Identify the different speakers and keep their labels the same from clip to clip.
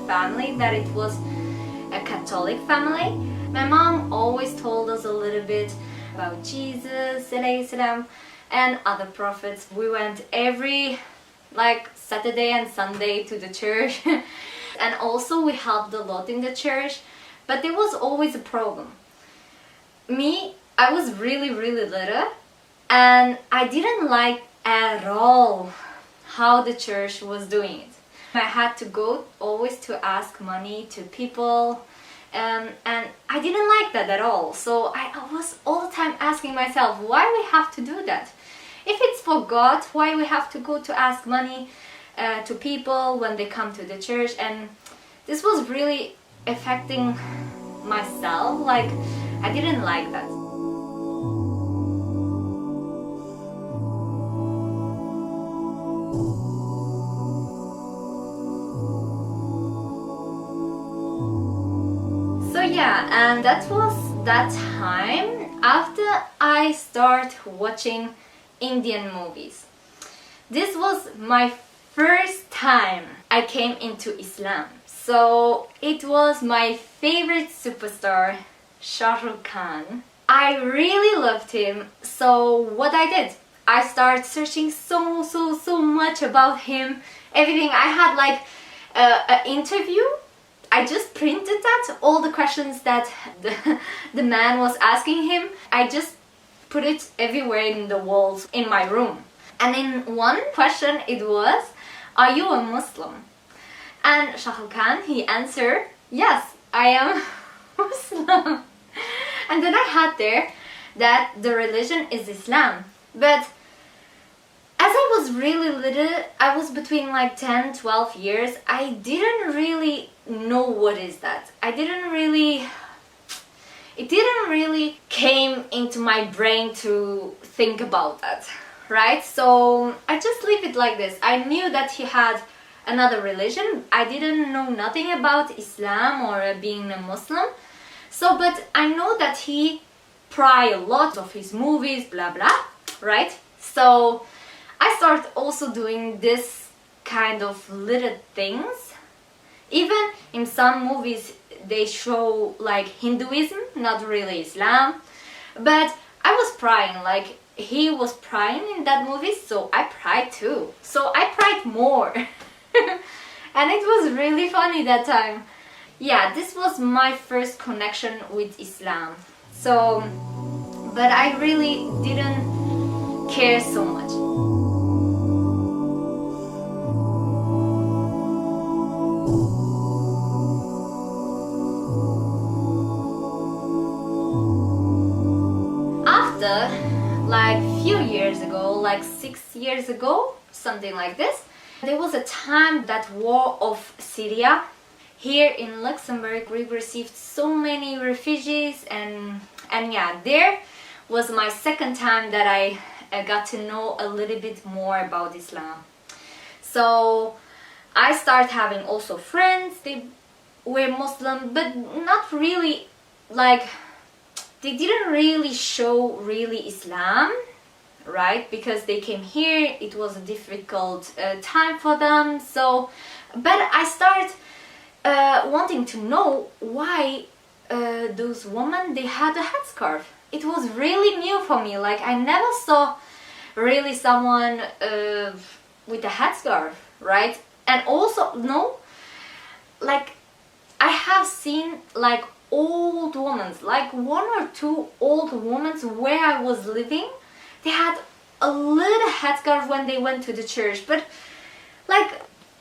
Speaker 1: family that it was a Catholic family. My mom always told us a little bit about Jesus, salam, and other prophets. We went every Saturday and Sunday to the church and also we helped a lot in the church, but there was always a problem. I was really little and I didn't like at all how the church was doing it. I had to go always to ask money to people, and I didn't like that at all. So I was all the time asking myself, why we have to do that? If it's for God, why we have to go to ask money to people when they come to the church? And this was really affecting myself. Like, I didn't like that. So yeah, and that was that time after I start watching Indian movies. This was my first time I came into Islam. So it was my favorite superstar, Shahrukh Khan. I really loved him. So what I did, I started searching so much about him. Everything. I had like an interview. I just printed that, all the questions that the man was asking him. I just put it everywhere in the walls in my room. And in one question it was, are you a Muslim? And Shahrukh Khan, he answered, yes, I am Muslim. And then I had there that the religion is Islam. But as I was really little, I was between like 10, 12 years, I didn't really know what is that. It didn't really came into my brain to think about that, right? So I just leave it like this. I knew that he had another religion. I didn't know nothing about Islam or being a Muslim. So, but I know that he pray a lot of his movies, blah blah, right? So I started also doing this kind of little things. Even in some movies they show like Hinduism, not really Islam. But I was praying, like he was praying in that movie, so I prayed too. So I prayed more. And it was really funny that time. Yeah, this was my first connection with Islam. So, but I really didn't care so much. Like few years ago, like 6 years ago, something like this, there was a time that war of Syria. Here in Luxembourg we received so many refugees, and yeah, there was my second time that I got to know a little bit more about Islam. So I started having also friends, they were Muslim, but not really like, they didn't really show really Islam, right? Because they came here, it was a difficult time for them. So, but I started wanting to know why those women, they had a headscarf. It was really new for me. Like, I never saw really someone with a headscarf, right? And also, no, like I have seen like old women, like 1 or 2 old women where I was living, they had a little headscarf when they went to the church, but like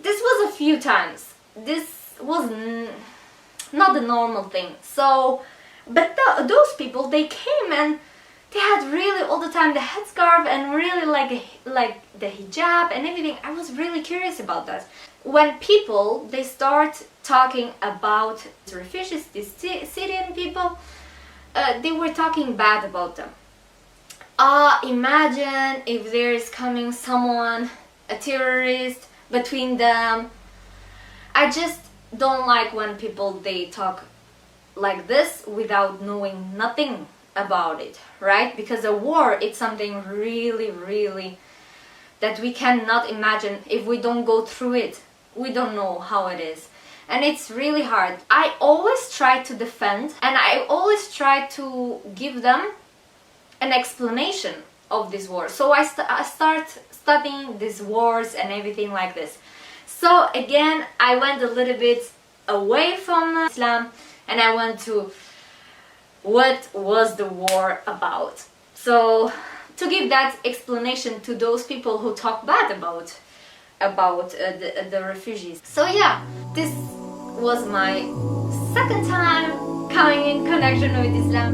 Speaker 1: this was a few times. This was not the normal thing. So, but those people, they came and they had really all the time the headscarf and really like the hijab and everything. I was really curious about that. When people, they start talking about the refugees, these Syrian people, they were talking bad about them. Imagine if there is coming someone, a terrorist, between them. I just don't like when people, they talk like this without knowing nothing about it, right? Because a war, it's something really that we cannot imagine if we don't go through it. We don't know how it is. and it's really hard. I always try to defend, and I always try to give them an explanation of this war. So I start studying these wars and everything like this. So again, I went a little bit away from Islam, and I went to what was the war about. So to give that explanation to those people who talk bad about the refugees. So yeah, this was my second time coming in connection with Islam.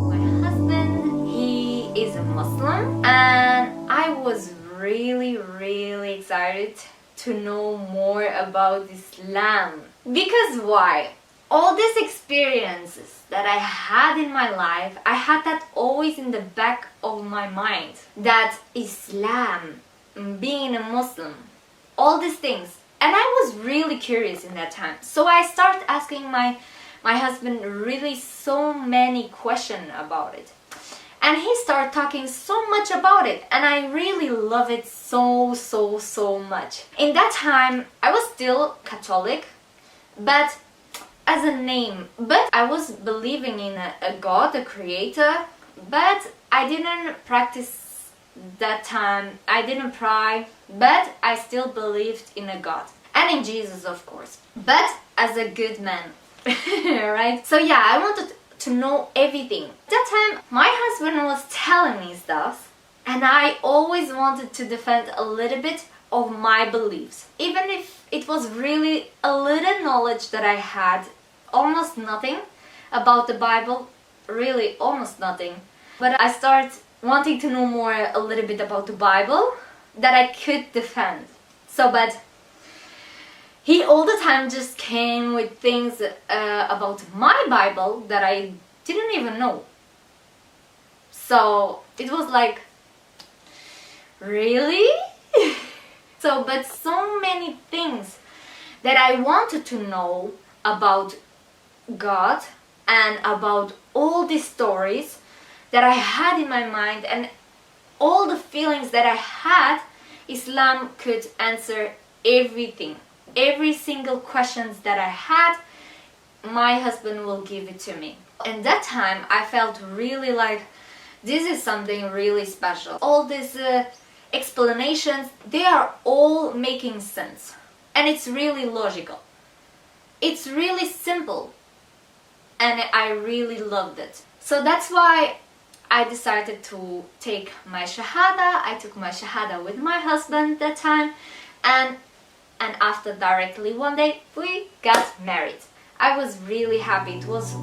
Speaker 1: My husband, he is a Muslim, and I was really excited to know more about Islam. Because why? All these experiences that I had in my life, I had that always in the back of my mind. That Islam, being a Muslim, all these things. And I was really curious in that time. So I started asking my husband really so many questions about it. And he started talking so much about it, and I really love it so much. In that time, I was still Catholic, but as a name. But I was believing in a God, a creator, but I didn't practice that time. I didn't pray, but I still believed in a God. And in Jesus, of course. But as a good man, right? So yeah, I wanted to know everything. At that time, my husband was telling me stuff, and I always wanted to defend a little bit of my beliefs. Even if it was really a little knowledge that I had, almost nothing about the Bible, really almost nothing. But I started wanting to know more a little bit about the Bible that I could defend. So, but he all the time just came with things about my Bible that I didn't even know. So it was like, really? But so many things that I wanted to know about God and about all these stories that I had in my mind, and all the feelings that I had, Islam could answer everything. Every single questions that I had, my husband will give it to me. And that time I felt really like this is something really special. All these explanations, they are all making sense. And it's really logical. It's really simple. And I really loved it. So that's why I decided to take my shahada. I took my shahada with my husband that time, and after directly one day we got married. I was really happy. It was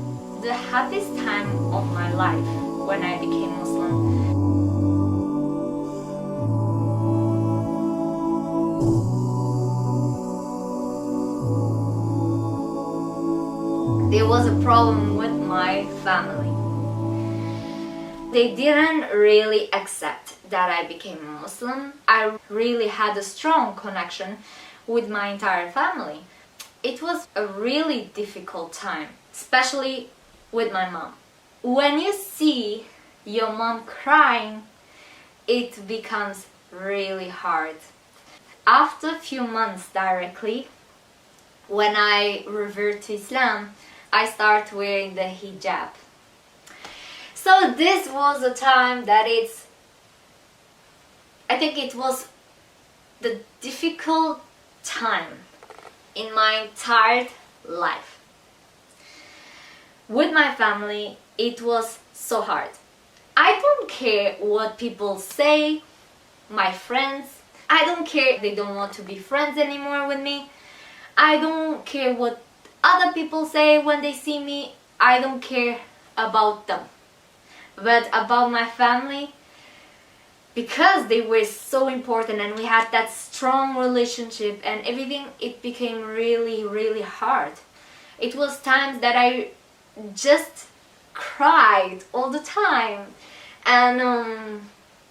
Speaker 1: the happiest time of my life when I became Muslim. There was a problem with my family. They didn't really accept that I became a Muslim. I really had a strong connection with my entire family. It was a really difficult time, especially with my mom. When you see your mom crying, it becomes really hard. After a few months directly, when I revert to Islam, I start wearing the hijab. So this was a time that I think it was the difficult time in my entire life. With my family, it was so hard. I don't care what people say, my friends. I don't care if they don't want to be friends anymore with me. I don't care what other people say when they see me. I don't care about them. But about my family, because they were so important and we had that strong relationship and everything, it became really hard. It was times that I just cried all the time. And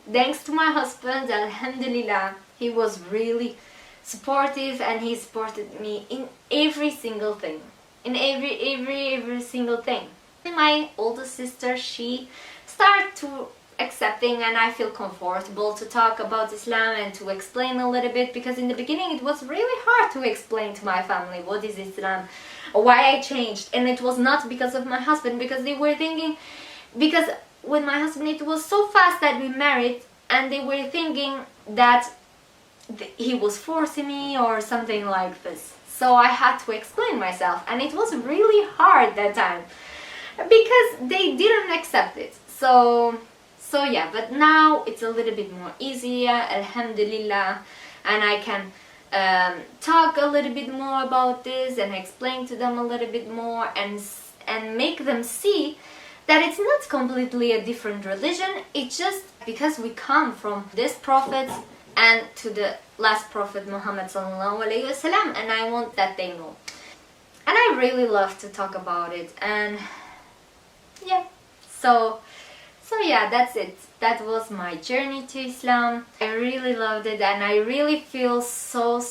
Speaker 1: thanks to my husband, alhamdulillah, he was really supportive and he supported me in every single thing. In every single thing. My older sister, she started to accepting, and I feel comfortable to talk about Islam and to explain a little bit, because in the beginning it was really hard to explain to my family what is Islam, why I changed. And it was not because of my husband, because they were thinking, because with my husband it was so fast that we married, and they were thinking that he was forcing me or something like this. So I had to explain myself, and it was really hard that time because they didn't accept it. So yeah, but now it's a little bit more easier, alhamdulillah, and I can talk a little bit more about this and explain to them a little bit more, and make them see that it's not completely a different religion. It's just because we come from this prophet and to the last prophet Muhammad sallallahu alaihi wasallam, and I want that they know. And I really love to talk about it, and yeah, so yeah, that's it. That was my journey to Islam. I really loved it, and I really feel so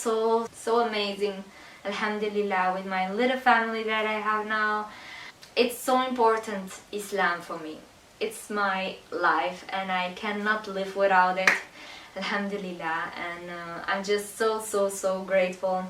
Speaker 1: amazing, alhamdulillah, with my little family that I have now. It's so important, Islam, for me. It's my life, and I cannot live without it, alhamdulillah. And I'm just so grateful.